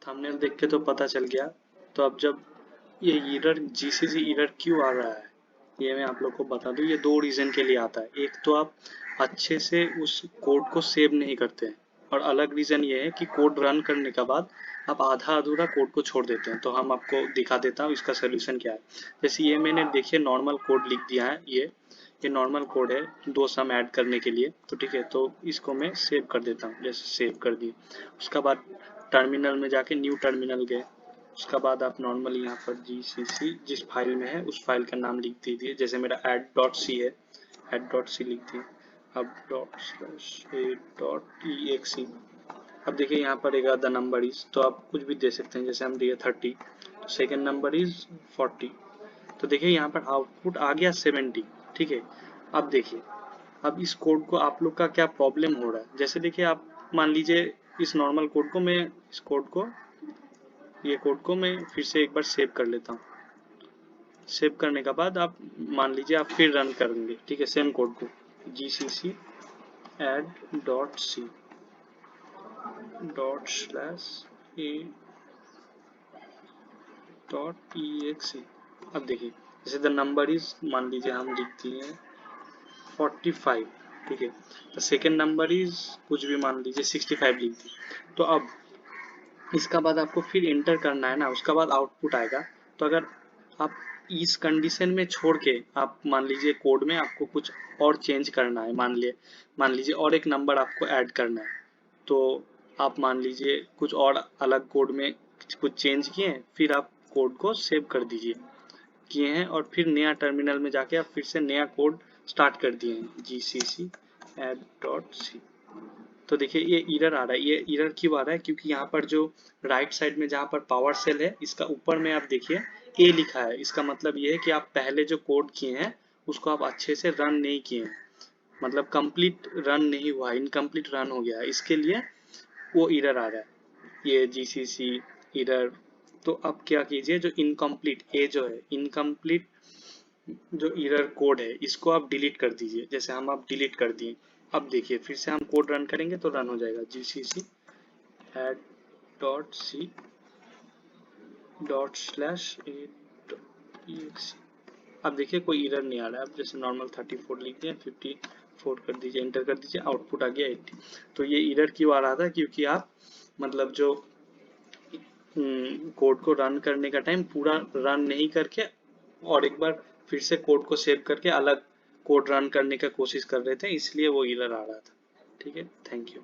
Thumbnail देख के तो पता चल गया। तो अब जब ये एरर जीसीसी एरर क्यों आ रहा है, ये मैं आप लोग को बता दूं। ये दो रीजन के लिए आता है। एक तो आप अच्छे से उस कोड को सेव नहीं करते हैं, और अलग रीजन ये है कि कोड रन करने के बाद आप आधा अधूरा कोड को छोड़ देते हैं। तो हम आपको दिखा देता हूँ इसका सोल्यूशन क्या है। जैसे ये मैंने देखिए नॉर्मल कोड लिख दिया है, ये नॉर्मल कोड है दो सम ऐड करने के लिए। तो ठीक है, तो इसको मैं सेव कर देता हूँ। जैसे सेव कर दिए, उसके बाद टर्मिनल में जाके न्यू टर्मिनल गए। उसका बाद आप नॉर्मल यहाँ पर जीसीसी जिस फाइल में है उस फाइल का नाम लिख दीजिए। जैसे मेरा add.c है, add.c लिख दिए। अब .a.exe। अब देखिए यहाँ पर रहेगा द नंबर इज, तो आप कुछ भी दे सकते हैं। जैसे हम दिए 30, तो सेकेंड नंबर इज 40। तो देखिए यहाँ पर आउटपुट आ गया 70। ठीक है, अब देखिए अब इस कोड को आप लोग का क्या प्रॉब्लम हो रहा है। जैसे देखिए आप मान लीजिए इस नॉर्मल कोड को मैं इस कोड को ये कोड को मैं फिर से एक बार सेव कर लेता हूँ। सेव करने के बाद आप मान लीजिए आप फिर रन करेंगे। ठीक है, सेम कोड को gcc add.c .a.exe। अब देखिए जैसे द नंबर इज मान लीजिए हम लिख दिए 45। ठीक है, तो सेकेंड नंबर इज कुछ भी मान लीजिए 65 लिख दिए। तो अब इसका बाद आपको फिर एंटर करना है ना, उसका बाद आउटपुट आएगा। तो अगर आप इस कंडीशन में छोड़ के आप मान लीजिए कोड में आपको कुछ और चेंज करना है, मान लीजिए और एक नंबर आपको ऐड करना है, तो आप मान लीजिए कुछ और अलग कोड में कुछ चेंज किए, फिर आप कोड को सेव कर दीजिए किए हैं, और फिर नया टर्मिनल में जाके आप फिर से नया कोड स्टार्ट कर दिए हैं gcc add.c। तो देखिए ये एरर आ रहा है। ये एरर क्यों आ रहा है, क्योंकि यहाँ पर जो राइट साइड में जहाँ पर पावर सेल है इसका ऊपर में आप देखिए ए लिखा है। इसका मतलब ये है कि आप पहले जो कोड किए हैं उसको आप अच्छे से रन नहीं किए हैं, मतलब कंप्लीट रन नहीं हुआ, इनकम्प्लीट रन हो गया है, इसके लिए वो एरर आ रहा है ये जीसीसी एरर। तो अब क्या कीजिए, जो इनकम्प्लीट ए जो है इनकम्प्लीट जो एरर कोड है इसको आप डिलीट कर दीजिए। जैसे हम आप डिलीट कर दिए। अब देखिए फिर से हम कोड रन करेंगे तो रन हो जाएगा gcc add.c ./a.exe। अब देखिए कोई एरर नहीं आ रहा है। अब जैसे नॉर्मल 34 लिख दिए, 54 कर दीजिए, एंटर कर दीजिए, आउटपुट आ गया 80। तो ये एरर क्यों आ रहा था, क्योंकि आप मतलब जो कोड को रन करने का टाइम पूरा रन नहीं करके और एक बार फिर से कोड को सेव करके अलग कोड रन करने का कोशिश कर रहे थे, इसलिए वो एरर आ रहा था। ठीक है, थैंक यू।